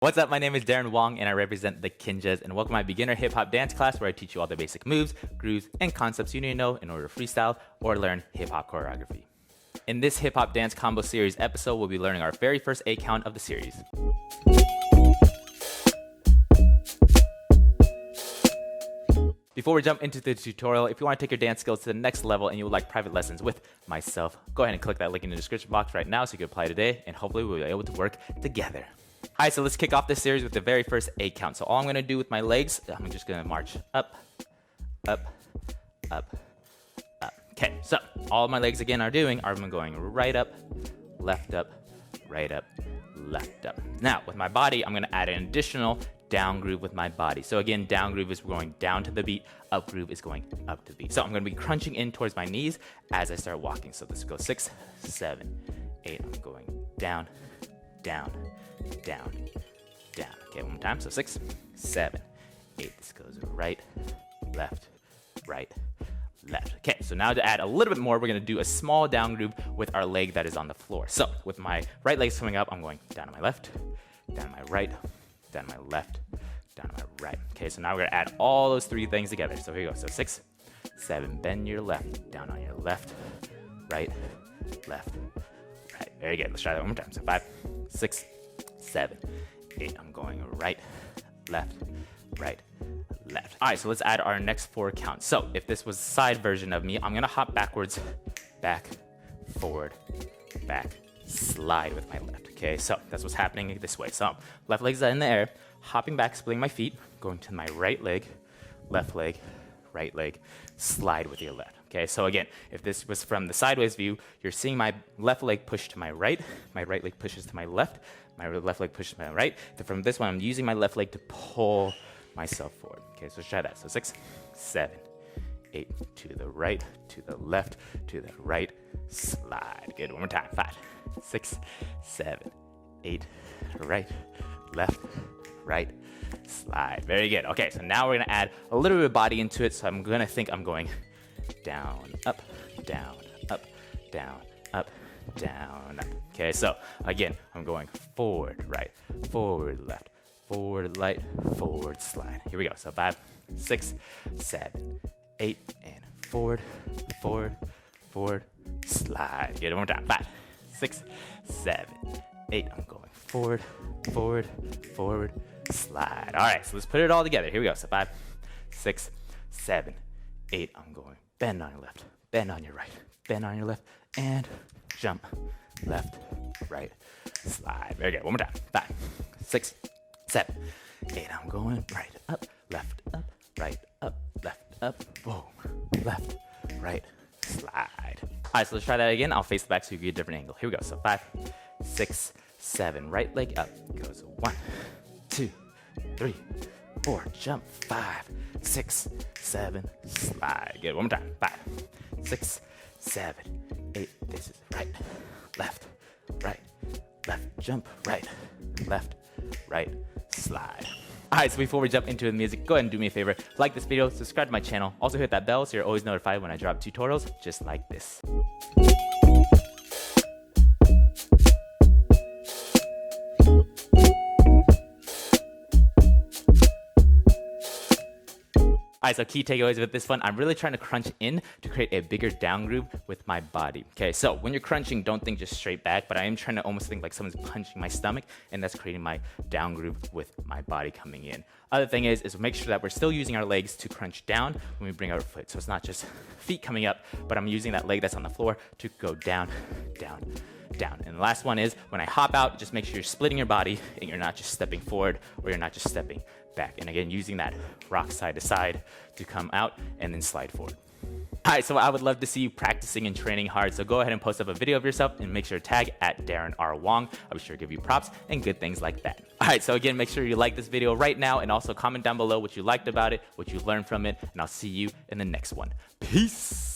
What's up? My name is Darren Wong and I represent the Kinjas, and welcome to my beginner hip hop dance class where I teach you all the basic moves, grooves, and concepts you need to know in order to freestyle or learn hip hop choreography. In this hip hop dance combo series episode, we'll be learning our very first A count of the series. Before we jump into the tutorial, if you want to take your dance skills to the next level and you would like private lessons with myself, go ahead and click that link in the description box right now so you can apply today, and hopefully we'll be able to work together. Alright, so let's kick off this series with the very first A count. So all I'm going to do with my legs, I'm just going to march up, up, up, up. Okay, so all my legs again are going right up, left up, right up, left up. Now, with my body, I'm going to add an additional down groove with my body. So again, down groove is going down to the beat, up groove is going up to the beat. So I'm going to be crunching in towards my knees as I start walking. So let's go 6, 7, 8. I'm going down, down, down, down. Okay, one more time. So 6, 7, 8. This goes right, left, right, left. Okay, so now to add a little bit more, we're going to do a small down groove with our leg that is on the floor. So with my right leg coming up, I'm going down to my left, down to my right, down to my left, down to my right. Okay, so now we're going to add all those three things together. So here you go. So 6, 7, bend your left, down on your left, right, left, right. Very good. Let's try that one more time. So 5, 6, 7, 8. I'm going right, left, right, left. All right, so let's add our next 4 counts. So if this was the side version of me, I'm going to hop backwards, back, forward, back, slide with my left. Okay, so that's what's happening this way. So left leg's in the air, hopping back, splitting my feet, going to my right leg, right leg, slide with your left. Okay, so again, if this was from the sideways view, you're seeing my left leg push to my right leg pushes to my left leg pushes to my right. Then from this one, I'm using my left leg to pull myself forward. Okay, so let's try that. So 6, 7, 8, to the right, to the left, to the right, slide. Good, one more time. 5, 6, 7, 8, right, left, right, slide. Very good. Okay, so now we're gonna add a little bit of body into it. So I'm going down, up, down, up, down, up, down, up. Okay, so again, I'm going forward, right, forward, left, forward, right, forward, slide. Here we go. So 5, 6, 7, 8, and forward, forward, forward, slide. Get it one more time. 5, 6, 7, 8. I'm going forward, forward, forward, slide. All right, so let's put it all together. Here we go. So 5, 6, 7, 8. I'm going bend on your left, bend on your right, bend on your left, and jump, left, right, slide. Very good. One more time. 5, 6, 7, 8. I'm going right, up, left, right, left, boom, left, right, slide. All right, so let's try that again. I'll face the back so you get a different angle. Here we go. So 5, 6, 7. Right leg up. Goes 1, 2, 3, 4. Jump. 5, 6, 7. Slide. Good. One more time. 5, 6, 7, 8. This is right, left, jump, right, left, right, slide. Alright, so before we jump into the music, go ahead and do me a favor. Like this video, subscribe to my channel. Also hit that bell so you're always notified when I drop tutorials just like this. Alright, so key takeaways with this one, I'm really trying to crunch in to create a bigger down groove with my body. Okay, so when you're crunching, don't think just straight back, but I am trying to almost think like someone's punching my stomach, and that's creating my down groove with my body coming in. Other thing is make sure that we're still using our legs to crunch down when we bring our foot. So it's not just feet coming up, but I'm using that leg that's on the floor to go down, down, down. And the last one is when I hop out, just make sure you're splitting your body and you're not just stepping forward or you're not just stepping back. And again, using that rock side to side to come out and then slide forward. Alright, so I would love to see you practicing and training hard, so go ahead and post up a video of yourself and make sure to tag at Darren R. Wong. I'll be sure to give you props and good things like that. Alright, so again, make sure you like this video right now and also comment down below what you liked about it, what you learned from it, and I'll see you in the next one. Peace!